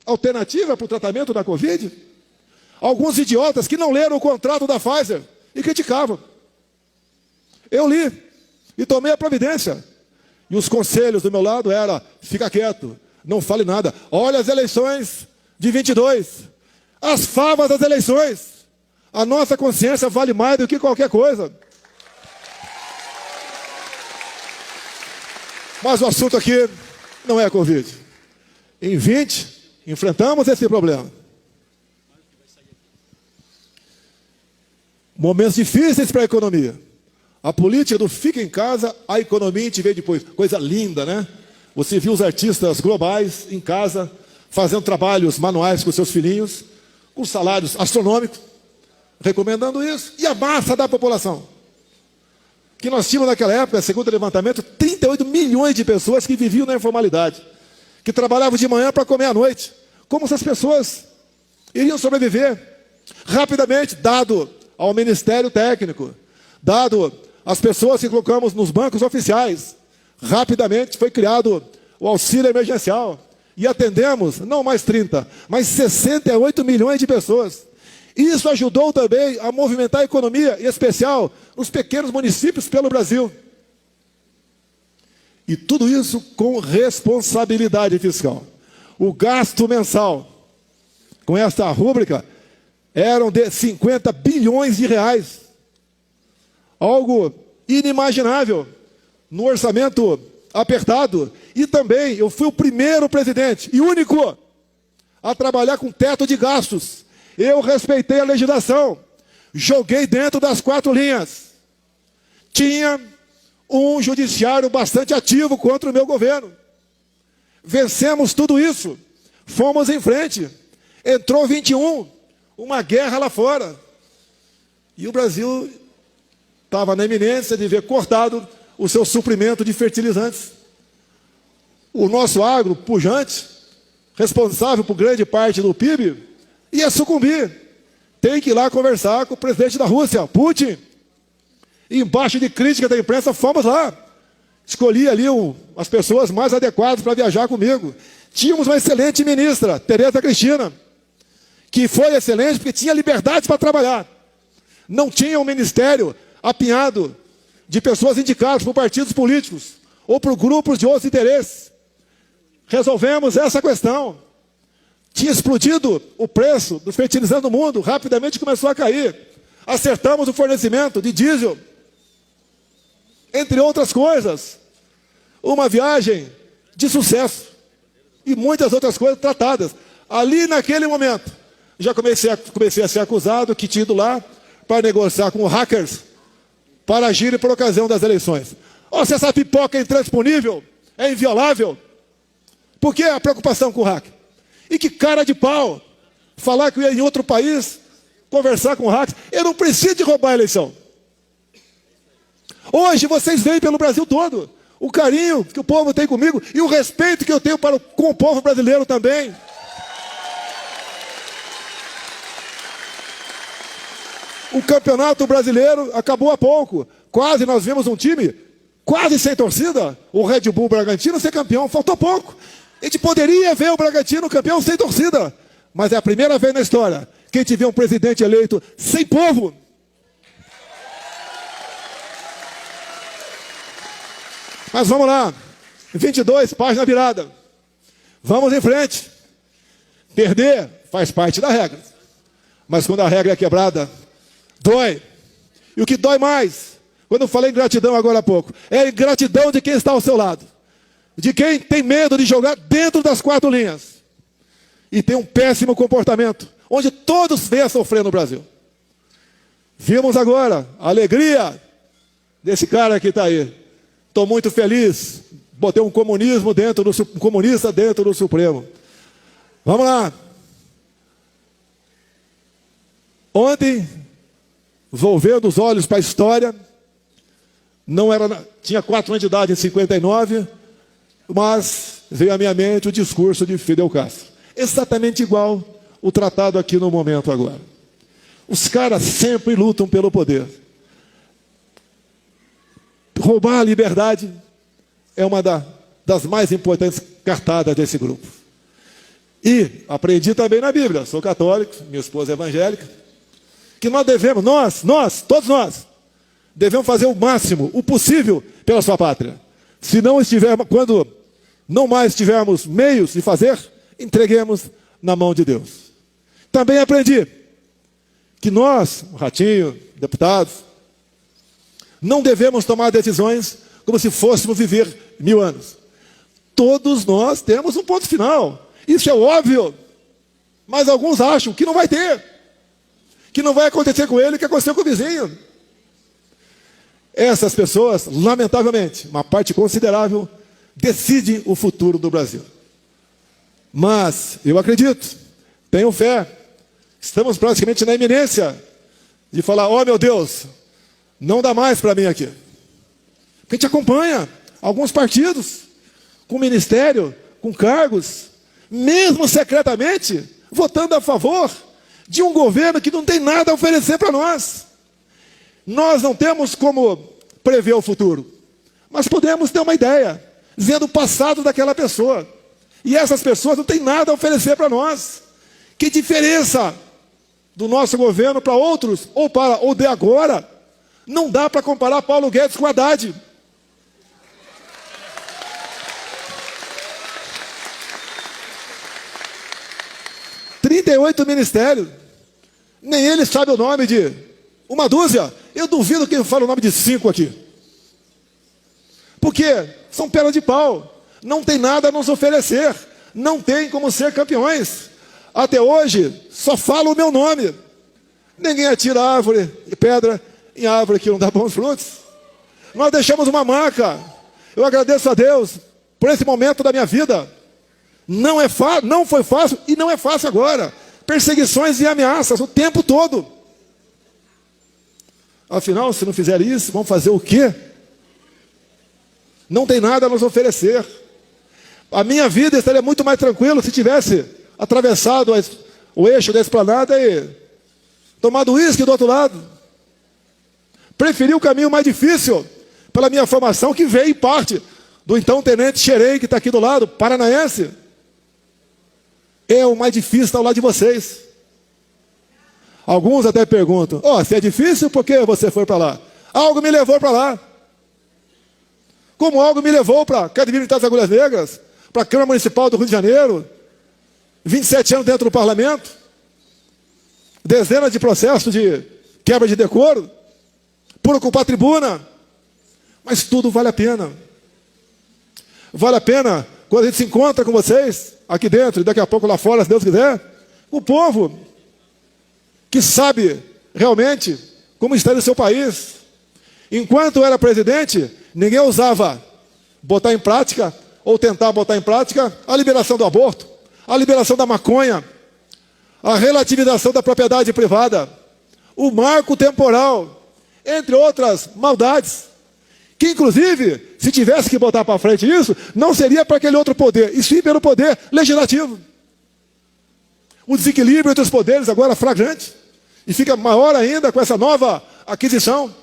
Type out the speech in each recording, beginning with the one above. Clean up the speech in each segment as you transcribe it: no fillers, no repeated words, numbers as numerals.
alternativa para o tratamento da Covid? Alguns idiotas que não leram o contrato da Pfizer e criticavam. Eu li e tomei a providência. E os conselhos do meu lado eram: fica quieto, não fale nada. Olha as eleições de 22, as favas das eleições. A nossa consciência vale mais do que qualquer coisa. Mas o assunto aqui não é a Covid. Em 20, enfrentamos esse problema. Momentos difíceis para a economia. A política do fica em casa, a economia a gente vê depois. Coisa linda, né? Você viu os artistas globais em casa, fazendo trabalhos manuais com seus filhinhos, com salários astronômicos, recomendando isso. E a massa da população. Que nós tínhamos naquela época, segundo o levantamento, 38 milhões de pessoas que viviam na informalidade, que trabalhavam de manhã para comer à noite. Como essas pessoas iriam sobreviver? Rapidamente, dado ao Ministério Técnico, dado às pessoas que colocamos nos bancos oficiais, rapidamente foi criado o auxílio emergencial. E atendemos, não mais 30, mas 68 milhões de pessoas. Isso ajudou também a movimentar a economia, em especial nos pequenos municípios pelo Brasil. E tudo isso com responsabilidade fiscal. O gasto mensal, com esta rúbrica, eram de 50 bilhões de reais. Algo inimaginável no orçamento apertado. E também eu fui o primeiro presidente e único a trabalhar com teto de gastos. Eu respeitei a legislação, joguei dentro das 4 linhas. Tinha um judiciário bastante ativo contra o meu governo. Vencemos tudo isso, fomos em frente. Entrou 21, uma guerra lá fora. E o Brasil estava na iminência de ver cortado o seu suprimento de fertilizantes. O nosso agro pujante, responsável por grande parte do PIB, ia sucumbir. Tem que ir lá conversar com o presidente da Rússia, Putin. E embaixo de crítica da imprensa, fomos lá. Escolhi ali as pessoas mais adequadas para viajar comigo. Tínhamos uma excelente ministra, Tereza Cristina, que foi excelente porque tinha liberdade para trabalhar. Não tinha um ministério apinhado de pessoas indicadas por partidos políticos ou por grupos de outros interesses. Resolvemos essa questão. Tinha explodido o preço do fertilizante no mundo, rapidamente começou a cair. Acertamos o fornecimento de diesel, entre outras coisas. Uma viagem de sucesso e muitas outras coisas tratadas. Ali naquele momento, já comecei a ser acusado que tinha ido lá para negociar com hackers para agir por ocasião das eleições. Oh, se essa pipoca é intransponível, é inviolável, por que a preocupação com o hacker? E que cara de pau falar que eu ia em outro país conversar com hackers. Eu não preciso de roubar a eleição. Hoje vocês veem pelo Brasil todo o carinho que o povo tem comigo e o respeito que eu tenho com o povo brasileiro também. O campeonato brasileiro acabou há pouco. Quase nós vimos um time quase sem torcida, o Red Bull Bragantino ser campeão. Faltou pouco. A gente poderia ver o Bragantino campeão sem torcida, mas é a primeira vez na história que a gente vê um presidente eleito sem povo. Mas vamos lá, 22, página virada. Vamos em frente. Perder faz parte da regra, mas quando a regra é quebrada, dói. E o que dói mais, quando eu falei ingratidão agora há pouco, é a ingratidão de quem está ao seu lado. De quem tem medo de jogar dentro das 4 linhas. E tem um péssimo comportamento, onde todos vêm a sofrer no Brasil. Vimos agora a alegria desse cara que está aí. Estou muito feliz. Botei um comunista dentro do Supremo. Vamos lá. Ontem, volvendo os olhos para a história, tinha 4 anos de idade em 59, mas veio à minha mente o discurso de Fidel Castro. Exatamente igual o tratado aqui no momento agora. Os caras sempre lutam pelo poder. Roubar a liberdade é uma das mais importantes cartadas desse grupo. E aprendi também na Bíblia, sou católico, minha esposa é evangélica, que nós devemos, todos nós, devemos fazer o máximo, o possível pela sua pátria. Se não estivermos, quando não mais tivermos meios de fazer, entreguemos na mão de Deus. Também aprendi que nós, Ratinho, deputados, não devemos tomar decisões como se fôssemos viver 1000 anos. Todos nós temos um ponto final. Isso é óbvio. Mas alguns acham que não vai ter. Que não vai acontecer com ele o que aconteceu com o vizinho. Essas pessoas, lamentavelmente, uma parte considerável, decide o futuro do Brasil. Mas eu acredito, tenho fé, estamos praticamente na iminência de falar, ó meu Deus, não dá mais para mim aqui. Porque a gente acompanha alguns partidos com ministério, com cargos, mesmo secretamente, votando a favor de um governo que não tem nada a oferecer para nós. Nós não temos como prever o futuro, mas podemos ter uma ideia, vendo o passado daquela pessoa. E essas pessoas não têm nada a oferecer para nós. Que diferença do nosso governo para outros, ou para o de agora? Não dá para comparar Paulo Guedes com Haddad. ...38 ministérios. Nem ele sabe o nome de uma dúzia. Eu duvido que ele fale o nome de 5 aqui. Porque são pedras de pau. Não tem nada a nos oferecer. Não tem como ser campeões. Até hoje, só fala o meu nome. Ninguém atira árvore e pedra em árvore que não dá bons frutos. Nós deixamos uma marca. Eu agradeço a Deus por esse momento da minha vida. Não foi fácil e não é fácil agora. Perseguições e ameaças o tempo todo. Afinal, se não fizer isso, vão fazer o quê? Não tem nada a nos oferecer. A minha vida estaria muito mais tranquila se tivesse atravessado o eixo da esplanada e tomado uísque do outro lado. Preferi o caminho mais difícil pela minha formação, que veio em parte do então tenente Xerém, que está aqui do lado, paranaense. É o mais difícil estar ao lado de vocês. Alguns até perguntam, se é difícil, por que você foi para lá? Algo me levou para lá. Como algo me levou para a Academia Militar das Agulhas Negras, para a Câmara Municipal do Rio de Janeiro, 27 anos dentro do parlamento, dezenas de processos de quebra de decoro, por ocupar tribuna, mas tudo vale a pena. Vale a pena quando a gente se encontra com vocês, aqui dentro, e daqui a pouco lá fora, se Deus quiser, o povo que sabe realmente como está no seu país. Enquanto eu era presidente, ninguém ousava botar em prática, ou tentar botar em prática, a liberação do aborto, a liberação da maconha, a relativização da propriedade privada, o marco temporal, entre outras maldades, que inclusive, se tivesse que botar para frente isso, não seria para aquele outro poder, e sim pelo poder legislativo. O desequilíbrio entre os poderes agora flagrante, e fica maior ainda com essa nova aquisição.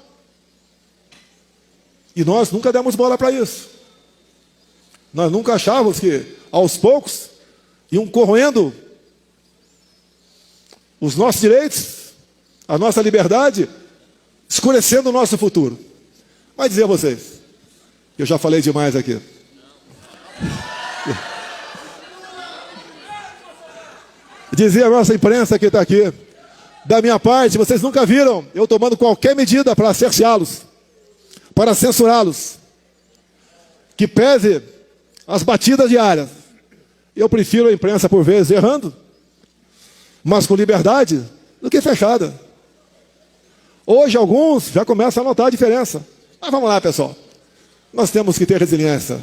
E nós nunca demos bola para isso. Nós nunca achávamos que, aos poucos, iam corroendo os nossos direitos, a nossa liberdade, escurecendo o nosso futuro. Mas dizer a vocês, eu já falei demais aqui. Dizer a nossa imprensa que está aqui, da minha parte, vocês nunca viram eu tomando qualquer medida para cerceá-los, para censurá-los, que pese as batidas diárias. Eu prefiro a imprensa, por vezes, errando, mas com liberdade, do que fechada. Hoje, alguns já começam a notar a diferença. Mas vamos lá, pessoal. Nós temos que ter resiliência.